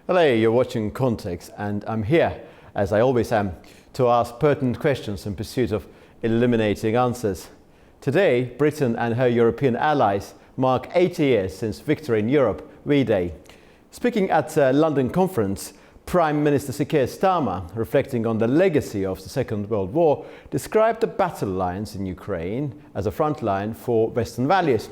Hello, you're watching Context, and I'm here, as I always am, to ask pertinent questions in pursuit of illuminating answers. Today, Britain and her European allies mark 80 years since victory in Europe, V-Day. Speaking at a London conference, Prime Minister Sir Keir Starmer, reflecting on the legacy of the Second World War, described the battle lines in Ukraine as a front line for Western values.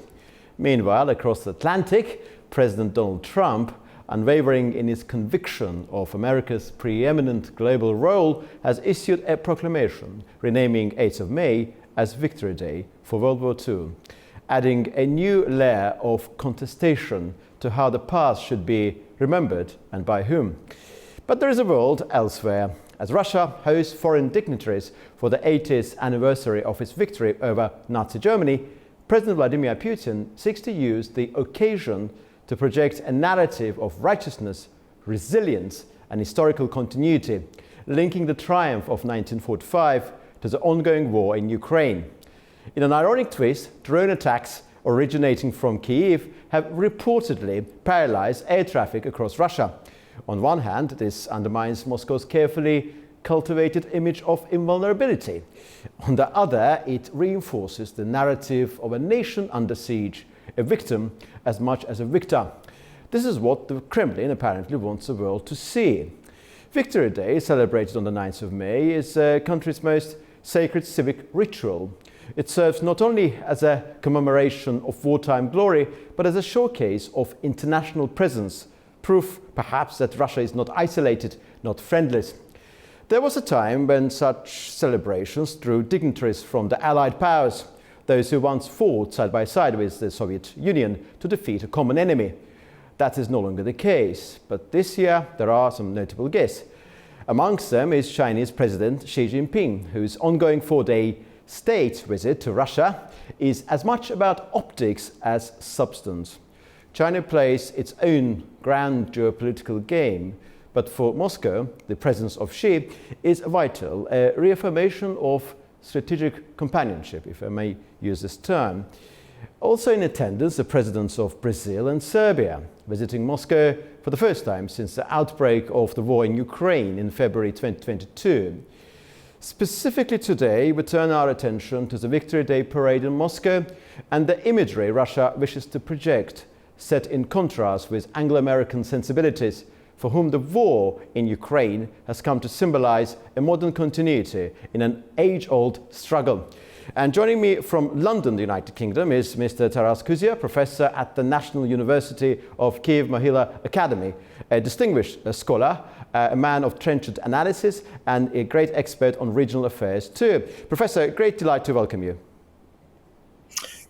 Meanwhile, across the Atlantic, President Donald Trump, unwavering in his conviction of America's preeminent global role, has issued a proclamation renaming 8th of May as Victory Day for World War II, adding a new layer of contestation to how the past should be remembered and by whom. But there is a world elsewhere. As Russia hosts foreign dignitaries for the 80th anniversary of its victory over Nazi Germany, President Vladimir Putin seeks to use the occasion to project a narrative of righteousness, resilience, and historical continuity, linking the triumph of 1945 to the ongoing war in Ukraine. In an ironic twist, drone attacks originating from Kyiv have reportedly paralyzed air traffic across Russia. On one hand, this undermines Moscow's carefully cultivated image of invulnerability. On the other, it reinforces the narrative of a nation under siege, a victim as much as a victor. This is what the Kremlin apparently wants the world to see. Victory Day, celebrated on the 9th of May, is the country's most sacred civic ritual. It serves not only as a commemoration of wartime glory, but as a showcase of international presence, proof perhaps that Russia is not isolated, not friendless. There was a time when such celebrations drew dignitaries from the Allied powers, those who once fought side by side with the Soviet Union to defeat a common enemy. That is no longer the case, but this year there are some notable guests. Amongst them is Chinese President Xi Jinping, whose ongoing 4-day state visit to Russia is as much about optics as substance. China plays its own grand geopolitical game, but for Moscow, the presence of Xi is vital, a reaffirmation of strategic companionship, if I may use this term. Also in attendance, the presidents of Brazil and Serbia, visiting Moscow for the first time since the outbreak of the war in Ukraine in February 2022. Specifically today, we turn our attention to the Victory Day parade in Moscow and the imagery Russia wishes to project, set in contrast with Anglo-American sensibilities, for whom the war in Ukraine has come to symbolize a modern continuity in an age-old struggle. And joining me from London, the United Kingdom, is Mr. Taras Kuzia, professor at the National University of Kyiv-Mohyla Academy, a distinguished scholar, a man of trenchant analysis, and a great expert on regional affairs too. Professor, great delight to welcome you.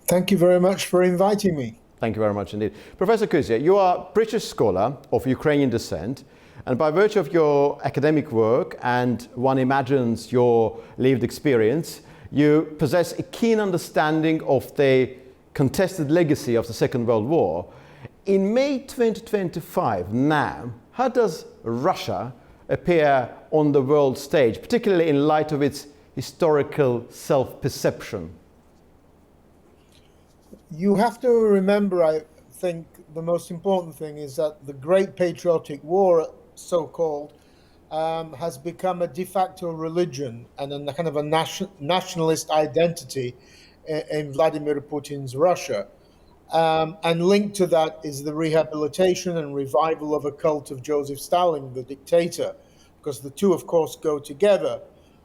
Thank you very much for inviting me. Thank you very much indeed. Professor Kuzia, you are a British scholar of Ukrainian descent, and by virtue of your academic work and one imagines your lived experience, you possess a keen understanding of the contested legacy of the Second World War. In May 2025 now, how does Russia appear on the world stage, particularly in light of its historical self-perception? You have to remember, I think, the most important thing is that the Great Patriotic War, so-called, has become a de facto religion and a kind of a nationalist identity in Vladimir Putin's Russia. And linked to that is the rehabilitation and revival of a cult of Joseph Stalin, the dictator, because the two, of course, go together.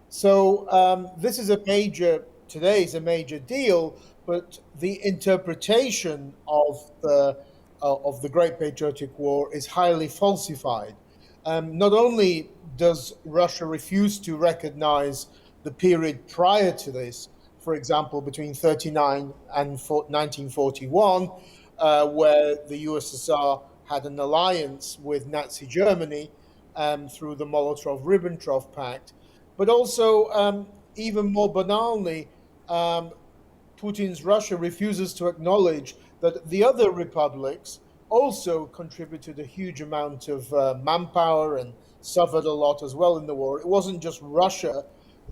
So this is today is a major deal, but the interpretation of the Great Patriotic War is highly falsified. Not only does Russia refuse to recognize the period prior to this, for example, between 1939 and 1941, where the USSR had an alliance with Nazi Germany through the Molotov-Ribbentrop Pact, but also, even more banally, Putin's Russia refuses to acknowledge that the other republics also contributed a huge amount of manpower and suffered a lot as well in the war. It wasn't just Russia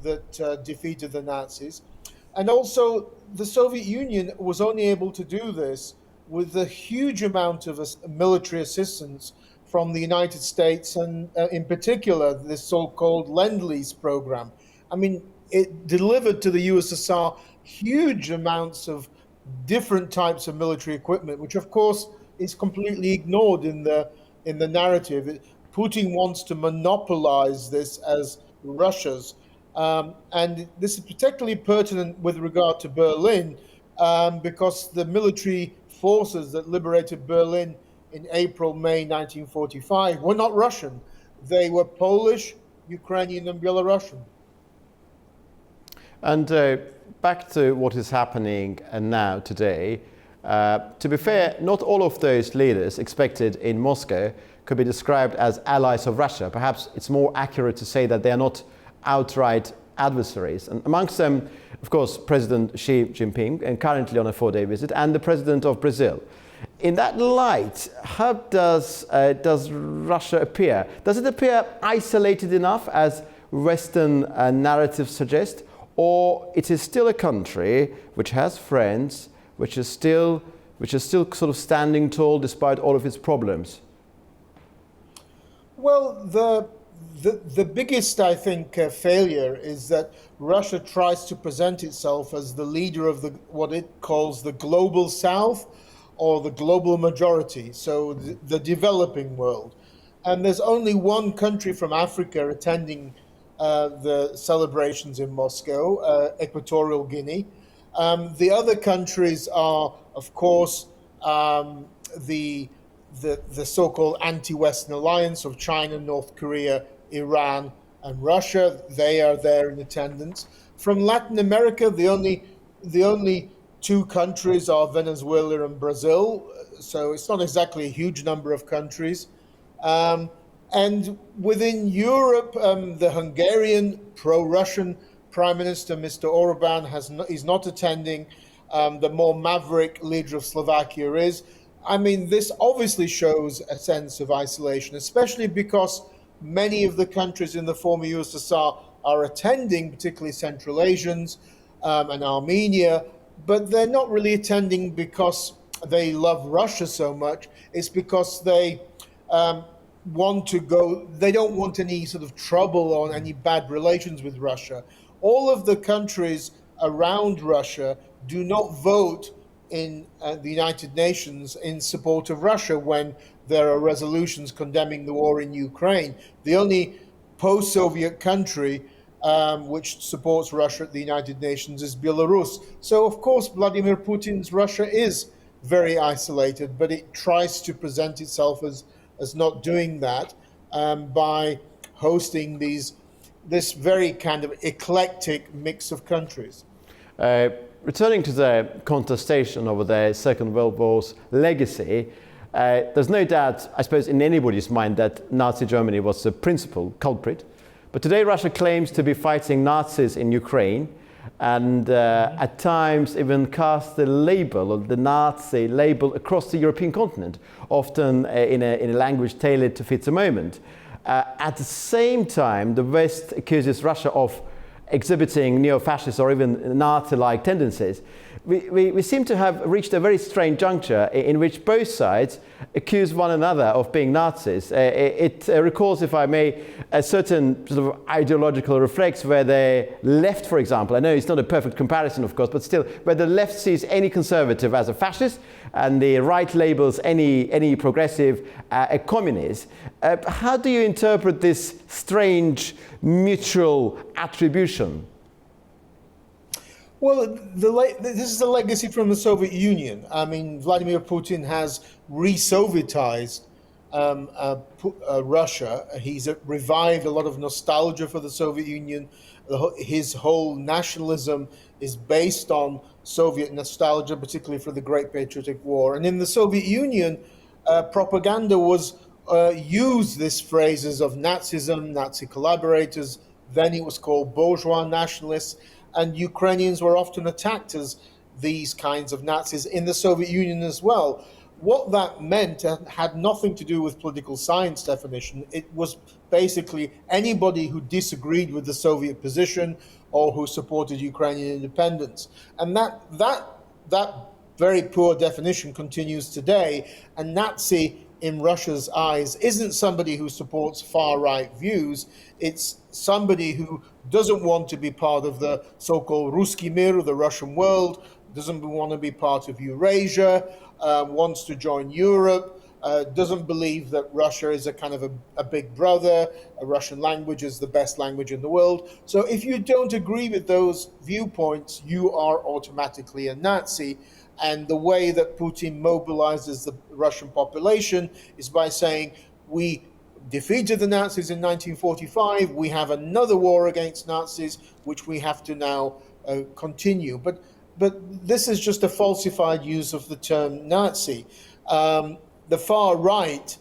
that defeated the Nazis. And also, the Soviet Union was only able to do this with a huge amount of military assistance from the United States and, in particular, this so-called Lend-Lease program. I mean, it delivered to the USSR huge amounts of different types of military equipment, which, of course, is completely ignored in the narrative. Putin wants to monopolize this as Russia's. And this is particularly pertinent with regard to Berlin, because the military forces that liberated Berlin in April, May 1945 were not Russian. They were Polish, Ukrainian, and Belarusian. And back to what is happening now today. To be fair, not all of those leaders expected in Moscow could be described as allies of Russia. Perhaps it's more accurate to say that they are not outright adversaries. And amongst them, of course, President Xi Jinping, and currently on a 4-day visit, and the President of Brazil. In that light, how does Russia appear? Does it appear isolated enough, as Western narratives suggest, or it is still a country which has friends, which is still sort of standing tall despite all of its problems? Well, the biggest, I think, failure is that Russia tries to present itself as the leader of what it calls the global South, or the global majority, so the developing world. And there's only one country from Africa attending the celebrations in Moscow, Equatorial Guinea. The other countries are, of course, the so-called anti-Western alliance of China, North Korea, Iran, and Russia. They are there in attendance. From Latin America, the only two countries are Venezuela and Brazil, so it's not exactly a huge number of countries. And within Europe, the Hungarian pro-Russian Prime Minister, Mr. Orban, is not attending. The more maverick leader of Slovakia is. I mean, this obviously shows a sense of isolation, especially because many of the countries in the former USSR are attending, particularly Central Asians and Armenia, but they're not really attending because they love Russia so much. It's because they want to go, they don't want any sort of trouble or any bad relations with Russia. All of the countries around Russia do not vote in the United Nations in support of Russia when there are resolutions condemning the war in Ukraine. The only post-Soviet country which supports Russia at the United Nations is Belarus. So, of course, Vladimir Putin's Russia is very isolated, but it tries to present itself as not doing that by hosting this very kind of eclectic mix of countries. Returning to the contestation over the Second World War's legacy, there's no doubt, I suppose, in anybody's mind that Nazi Germany was the principal culprit. But today Russia claims to be fighting Nazis in Ukraine, and at times even cast the label, or the Nazi label, across the European continent, often in a language tailored to fit the moment. At the same time, the West accuses Russia of exhibiting neo-fascist or even Nazi-like tendencies. We seem to have reached a very strange juncture in which both sides accuse one another of being Nazis. It recalls, if I may, a certain sort of ideological reflex where the left, for example, I know it's not a perfect comparison, of course, but still, where the left sees any conservative as a fascist and the right labels any progressive a communist. How do you interpret this strange mutual attribution? Well, this is a legacy from the Soviet Union. I mean, Vladimir Putin has re-Sovietized Russia. He's revived a lot of nostalgia for the Soviet Union. His whole nationalism is based on Soviet nostalgia, particularly for the Great Patriotic War. And in the Soviet Union, propaganda used these phrases of Nazism, Nazi collaborators. Then it was called bourgeois nationalists. And Ukrainians were often attacked as these kinds of Nazis in the Soviet Union as well. What that meant had nothing to do with political science definition. It was basically anybody who disagreed with the Soviet position or who supported Ukrainian independence. And that very poor definition continues today. And Nazi in Russia's eyes, isn't somebody who supports far-right views. It's somebody who doesn't want to be part of the so-called Ruski Mir, the Russian world, doesn't want to be part of Eurasia, wants to join Europe, doesn't believe that Russia is a kind of a big brother, a Russian language is the best language in the world. So if you don't agree with those viewpoints, you are automatically a Nazi. And the way that Putin mobilizes the Russian population is by saying, we defeated the Nazis in 1945, we have another war against Nazis, which we have to now continue. But this is just a falsified use of the term Nazi. The far right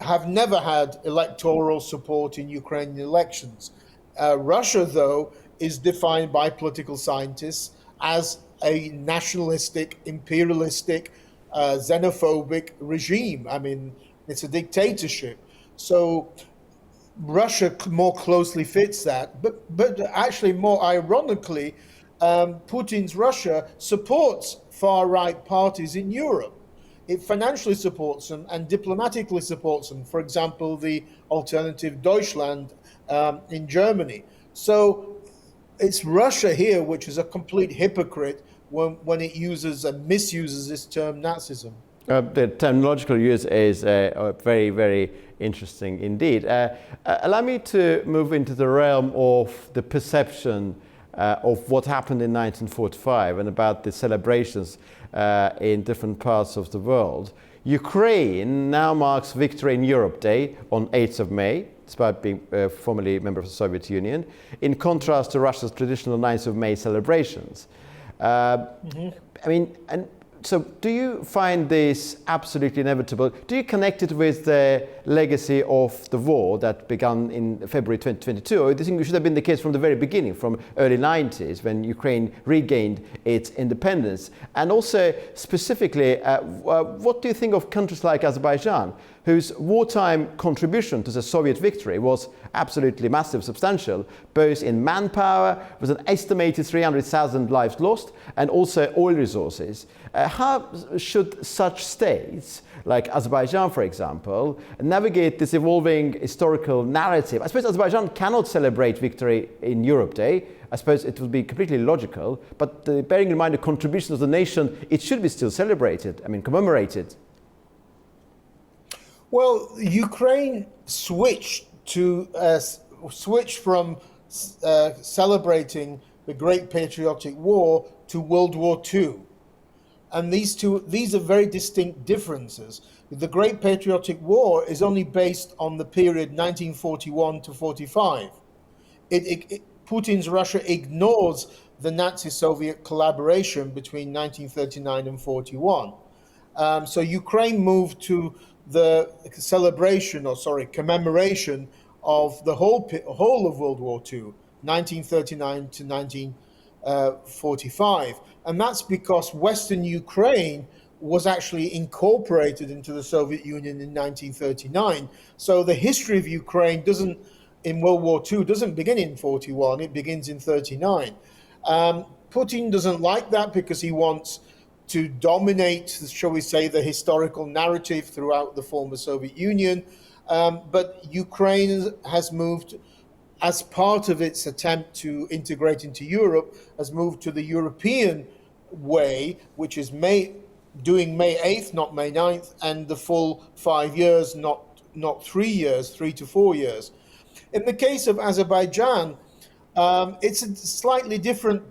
have never had electoral support in Ukrainian elections. Russia, though, is defined by political scientists as a nationalistic, imperialistic, xenophobic regime. I mean, it's a dictatorship. So Russia more closely fits that. But actually, more ironically, Putin's Russia supports far-right parties in Europe. It financially supports them and diplomatically supports them. For example, the Alternative Deutschland in Germany. So it's Russia here which is a complete hypocrite when it uses and misuses this term Nazism. The terminological use is very, very interesting indeed. Allow me to move into the realm of the perception of what happened in 1945 and about the celebrations in different parts of the world. Ukraine now marks Victory in Europe Day on 8th of May, despite being formerly a member of the Soviet Union, in contrast to Russia's traditional 9th of May celebrations. I mean, and so do you find this absolutely inevitable? Do you connect it with the legacy of the war that began in February 2022? Or do you think it should have been the case from the very beginning, from early 90s, when Ukraine regained its independence? And also, specifically, what do you think of countries like Azerbaijan, whose wartime contribution to the Soviet victory was absolutely massive, substantial, both in manpower, with an estimated 300,000 lives lost, and also oil resources? How should such states, like Azerbaijan, for example, navigate this evolving historical narrative? I suppose Azerbaijan cannot celebrate Victory in Europe Day. I suppose it would be completely logical, but bearing in mind the contributions of the nation, it should be still celebrated, I mean, commemorated. Well, Ukraine switched from celebrating the Great Patriotic War to World War II. And these are very distinct differences. The Great Patriotic War is only based on the period 1941 to 45. Putin's Russia ignores the Nazi-Soviet collaboration between 1939 and 41. So Ukraine moved to the commemoration of the whole of World War II, 1939 to 1945. And that's because Western Ukraine was actually incorporated into the Soviet Union in 1939. So the history of Ukraine in World War II doesn't begin in 41, it begins in 39. Putin doesn't like that because he wants to dominate, shall we say, the historical narrative throughout the former Soviet Union. But Ukraine has moved, as part of its attempt to integrate into Europe, has moved to the European way, which is doing May 8th, not May 9th, and the full 5 years, not 3 years, 3 to 4 years. In the case of Azerbaijan, it's a slightly different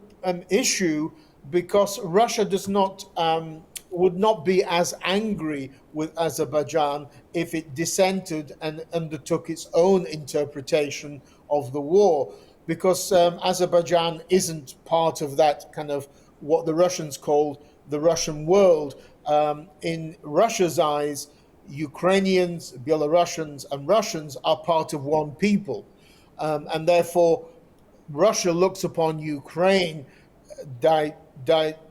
issue, because Russia would not be as angry with Azerbaijan if it dissented and undertook its own interpretation of the war, because Azerbaijan isn't part of that kind of what the Russians called the Russian world. In Russia's eyes, Ukrainians, Belarusians, and Russians are part of one people. And therefore, Russia looks upon Ukraine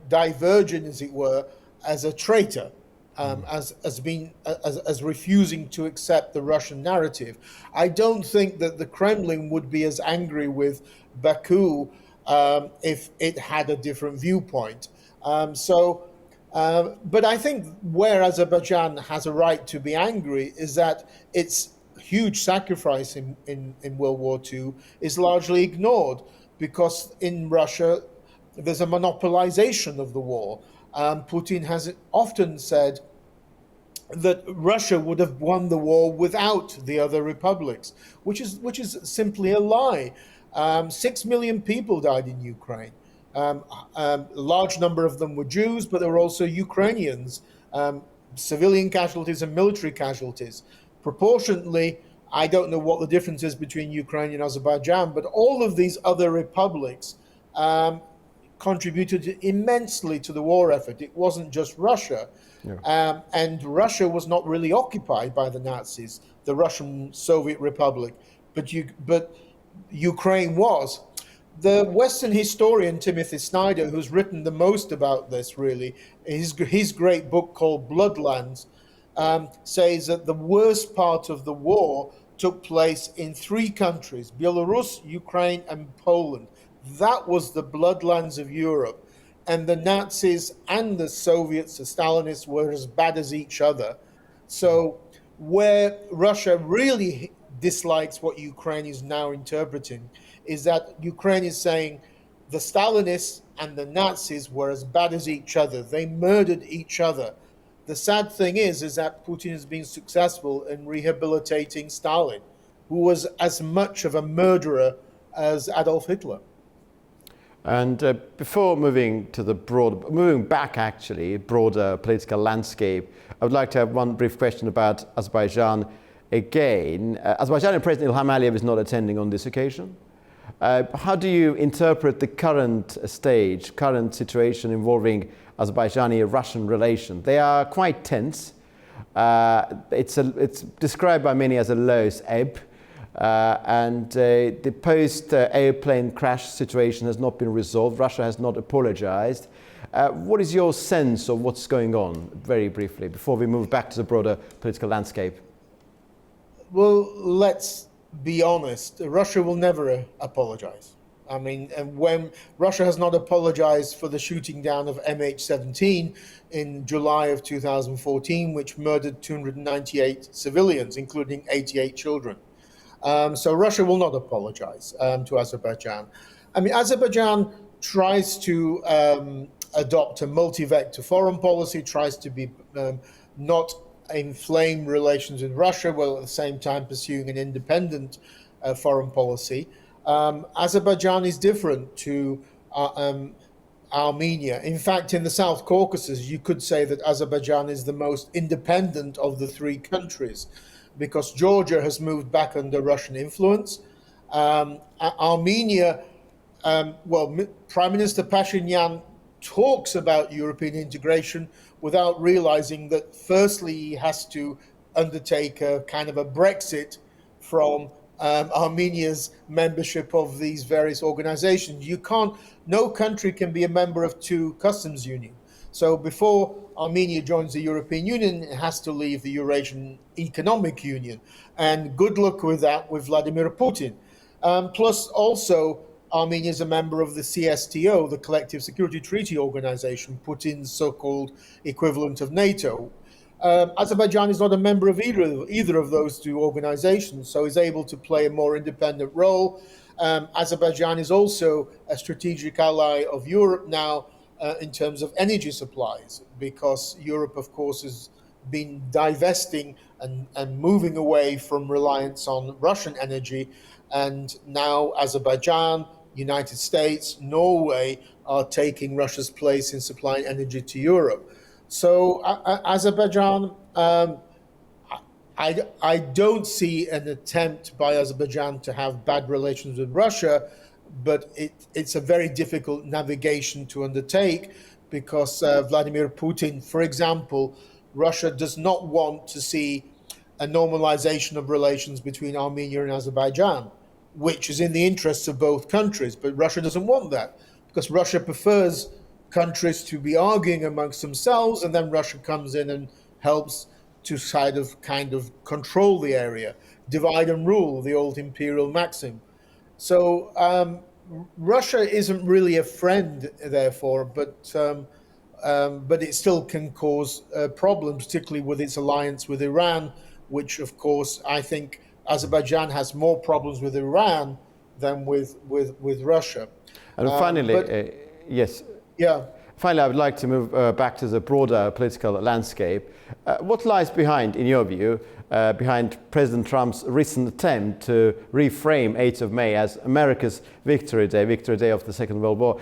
divergent, as it were, as a traitor, as refusing to accept the Russian narrative. I don't think that the Kremlin would be as angry with Baku if it had a different viewpoint. So But I think where Azerbaijan has a right to be angry is that its huge sacrifice in World War II is largely ignored because in Russia there's a monopolization of the war. Putin has often said that Russia would have won the war without the other republics, which is simply a lie. 6 million people died in Ukraine. A large number of them were Jews, but there were also Ukrainians, civilian casualties and military casualties. Proportionately, I don't know what the difference is between Ukraine and Azerbaijan, but all of these other republics contributed immensely to the war effort. It wasn't just Russia. Yeah. And Russia was not really occupied by the Nazis, the Russian Soviet Republic, but Ukraine was. The Western historian Timothy Snyder, who's written the most about this, really, his great book called Bloodlands, says that the worst part of the war took place in three countries: Belarus, Ukraine, and Poland. That was the bloodlands of Europe. And the Nazis and the Soviets, the Stalinists, were as bad as each other. So, where Russia really dislikes what Ukraine is now interpreting is that Ukraine is saying the Stalinists and the Nazis were as bad as each other. They murdered each other. The sad thing is that Putin has been successful in rehabilitating Stalin, who was as much of a murderer as Adolf Hitler. And before moving back actually, broader political landscape, I would like to have one brief question about Azerbaijan again. Azerbaijani President Ilham Aliyev is not attending on this occasion. How do you interpret the current situation involving Azerbaijani-Russian relations? They are quite tense. It's described by many as a lowest ebb. And the post-airplane crash situation has not been resolved. Russia has not apologized. What is your sense of what's going on, very briefly, before we move back to the broader political landscape? Well, let's be honest. Russia will never apologize. I mean, and when Russia has not apologized for the shooting down of MH17 in July of 2014, which murdered 298 civilians, including 88 children. So Russia will not apologize to Azerbaijan. I mean, Azerbaijan tries to adopt a multi-vector foreign policy, tries to be not inflame relations with Russia, while at the same time pursuing an independent foreign policy. Azerbaijan is different to Armenia. In fact, in the South Caucasus, you could say that Azerbaijan is the most independent of the three countries, because Georgia has moved back under Russian influence. Armenia, Prime Minister Pashinyan talks about European integration without realizing that firstly he has to undertake a kind of a Brexit from Armenia's membership of these various organizations. No country can be a member of two customs unions. So before Armenia joins the European Union, it has to leave the Eurasian Economic Union. And good luck with that with Vladimir Putin. Plus also, Armenia is a member of the CSTO, the Collective Security Treaty Organization, Putin's so-called equivalent of NATO. Azerbaijan is not a member of either of those two organizations, so is able to play a more independent role. Azerbaijan is also a strategic ally of Europe now in terms of energy supplies, because Europe, of course, has been divesting and moving away from reliance on Russian energy. And now Azerbaijan, United States, Norway are taking Russia's place in supplying energy to Europe. So Azerbaijan, I don't see an attempt by Azerbaijan to have bad relations with Russia, but it's a very difficult navigation to undertake because Vladimir Putin, for example, Russia does not want to see a normalization of relations between Armenia and Azerbaijan, which is in the interests of both countries. But Russia doesn't want that because Russia prefers countries to be arguing amongst themselves, and then Russia comes in and helps to kind of control the area, divide and rule, the old imperial maxim. So Russia isn't really a friend, therefore, but but it still can cause problems, particularly with its alliance with Iran, which, of course, I think Azerbaijan has more problems with Iran than with Russia. And finally, yes. Yeah. Finally, I would like to move back to the broader political landscape. What lies behind, in your view, behind President Trump's recent attempt to reframe 8th of May as America's Victory Day of the Second World War?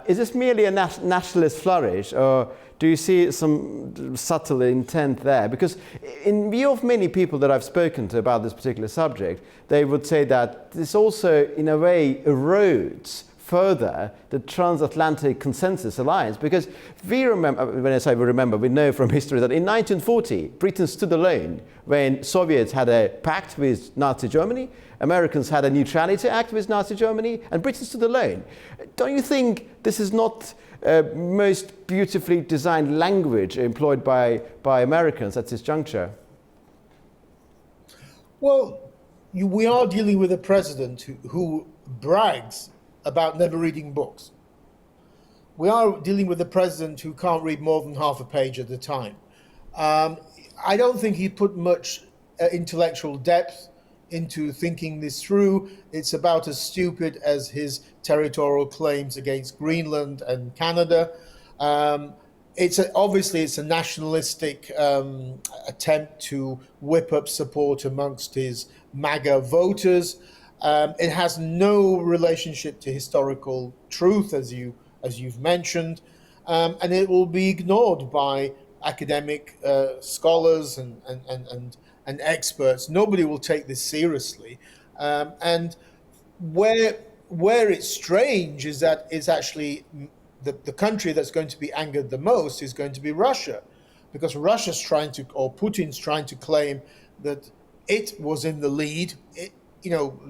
Is this merely a nationalist flourish, or do you see some subtle intent there? Because in view of many people that I've spoken to about this particular subject, they would say that this also, in a way, erodes further the transatlantic consensus alliance, because we remember, when I say we remember, we know from history that in 1940 Britain stood alone when Soviets had a pact with Nazi Germany, Americans had a neutrality act with Nazi Germany, and Britain stood alone. Don't you think this is not most beautifully designed language employed by Americans at this juncture? Well, we are dealing with a president who brags about never reading books. We are dealing with a president who can't read more than half a page at a time. I don't think he put much intellectual depth into thinking this through. It's about as stupid as his territorial claims against Greenland and Canada. Obviously it's a nationalistic attempt to whip up support amongst his MAGA voters. It has no relationship to historical truth, as you've mentioned, and it will be ignored by academic scholars and experts. Nobody will take this seriously, and where it's strange is that it's actually the country that's going to be angered the most is going to be Russia, because Russia's Putin's trying to claim that it was in the lead.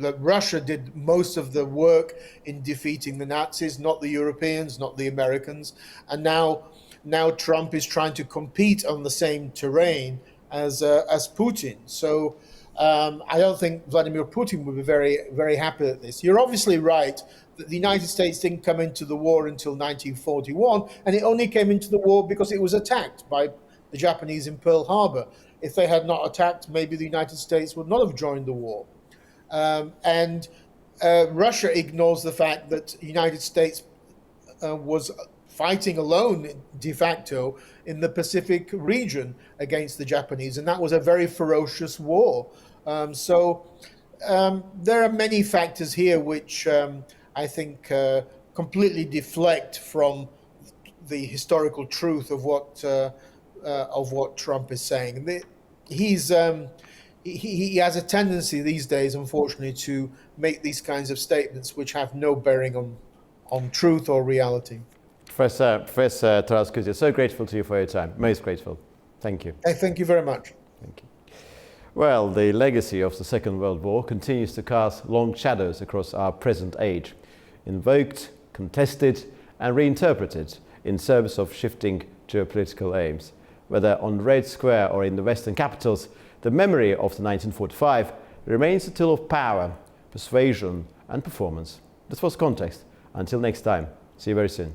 That Russia did most of the work in defeating the Nazis, not the Europeans, not the Americans. And now Trump is trying to compete on the same terrain as Putin. So I don't think Vladimir Putin would be very, very happy at this. You're obviously right that the United States didn't come into the war until 1941, and it only came into the war because it was attacked by the Japanese in Pearl Harbor. If they had not attacked, maybe the United States would not have joined the war. And Russia ignores the fact that the United States was fighting alone de facto in the Pacific region against the Japanese, and that was a very ferocious war. So there are many factors here which I think completely deflect from the historical truth of what Trump is saying. He has a tendency these days, unfortunately, to make these kinds of statements which have no bearing on truth or reality. Professor Taras Kuzia, so grateful to you for your time. Most grateful. Thank you. Thank you very much. Thank you. Well, the legacy of the Second World War continues to cast long shadows across our present age, invoked, contested, and reinterpreted in service of shifting geopolitical aims. Whether on Red Square or in the Western capitals, the memory of the 1945 remains a tool of power, persuasion, and performance. This was Context. Until next time, see you very soon.